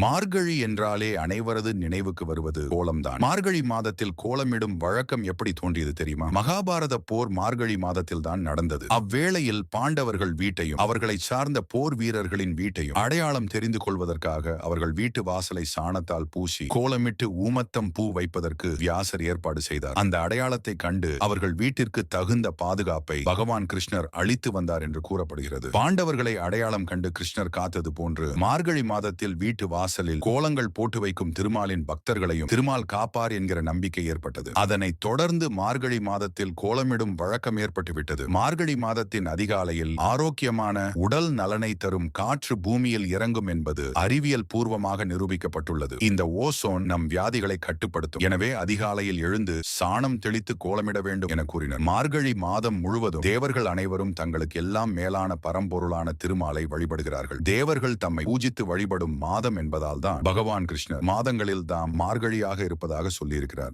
மார்கழி என்றாலே அனைவரது நினைவுக்கு வருவது கோலம்தான். மார்கழி மாதத்தில் கோலமிடும் வழக்கம் எப்படி தோன்றியது தெரியுமா? மகாபாரத போர் மார்கழி மாதத்தில் தான் நடந்தது. அவ்வேளையில் பாண்டவர்கள் வீட்டையும் அவர்களை சார்ந்த போர் வீரர்களின் வீட்டையும் அடையாளம் தெரிந்து கொள்வதற்காக அவர்கள் வீட்டு வாசலை சாணத்தால் பூசி கோலமிட்டு ஊமத்தம் பூ வைப்பதற்கு வியாசர் ஏற்பாடு செய்தார். அந்த அடையாளத்தை கண்டு அவர்கள் வீட்டிற்கு தகுந்த பாதுகாப்பை பகவான் கிருஷ்ணர் அளித்து வந்தார் என்று கூறப்படுகிறது. பாண்டவர்களை அடையாளம் கண்டு கிருஷ்ணர் காத்தது போன்று மார்கழி மாதத்தில் வீட்டு வாசலில் கோலங்கள் போட்டு வைக்கும் திருமாலின் பக்தர்களையும் திருமால் காப்பார் என்கிற நம்பிக்கை ஏற்பட்டது. அதனைத் தொடர்ந்து மார்கழி மாதத்தில் கோலமிடும் வழக்கம் ஏற்பட்டுவிட்டது. மார்கழி மாதத்தின் அதிகாலையில் ஆரோக்கியமான உடல் நலனை தரும் காற்று பூமியில் இறங்கும் என்பது அறிவியல் பூர்வமாக நிரூபிக்கப்பட்டுள்ளது. இந்த ஓசோன் நம் வியாதிகளை கட்டுப்படுத்தும். எனவே அதிகாலையில் எழுந்து சாணம் தெளித்து கோலமிட வேண்டும் என கூறினர். மார்கழி மாதம் முழுவதும் தேவர்கள் அனைவரும் தங்களுக்கு எல்லாம் மேலான பரம்பொருளான திருமாலை வழிபடுகிறார்கள். தேவர்கள் தம்மை பூஜித்து வழிபடும் மாதம் என்பதால் தான் பகவான் கிருஷ்ணர் மாதங்களில் தாம் மார்கழியாக இருப்பதாக சொல்லியிருக்கிறார்.